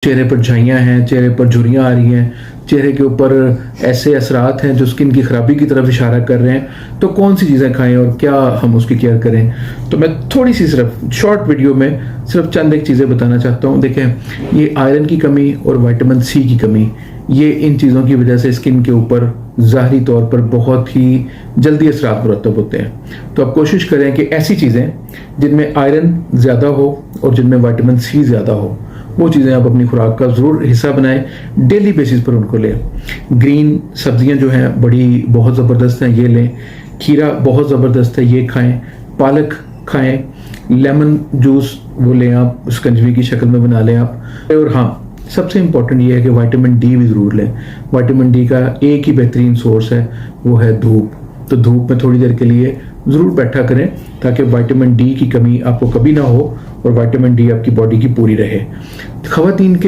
चेहरे पर झाइयाँ हैं, चेहरे पर झुर्रियाँ आ रही हैं, चेहरे के ऊपर ऐसे असरात हैं जो स्किन की खराबी की तरफ इशारा कर रहे हैं, तो कौन सी चीज़ें खाएं और क्या हम उसकी केयर करें। तो मैं थोड़ी सी सिर्फ शॉर्ट वीडियो में सिर्फ चंद एक चीज़ें बताना चाहता हूँ। देखें, ये आयरन की कमी और विटामिन सी की कमी, ये इन चीज़ों की वजह से स्किन के ऊपर ज़ाहरी तौर पर बहुत ही जल्दी असरात मुरतब होते हैं। तो आप कोशिश करें कि ऐसी चीज़ें जिनमें आयरन ज़्यादा हो और जिनमें विटामिन सी ज़्यादा हो, वो चीज़ें आप अपनी खुराक का ज़रूर हिस्सा बनाएं, डेली बेसिस पर उनको लें। ग्रीन सब्जियां जो हैं बड़ी बहुत ज़बरदस्त हैं, ये लें। खीरा बहुत ज़बरदस्त है, ये खाएं। पालक खाएं। लेमन जूस वो लें आप, शिकंजवी की शक्ल में बना लें आप। और हाँ, सबसे इम्पॉर्टेंट ये है कि विटामिन डी भी ज़रूर लें। विटामिन डी का एक ही बेहतरीन सोर्स है, वो है धूप। तो धूप में थोड़ी देर के लिए ज़रूर बैठा करें ताकि विटामिन डी की कमी आपको कभी ना हो और विटामिन डी आपकी बॉडी की पूरी रहे। ख़वातीन के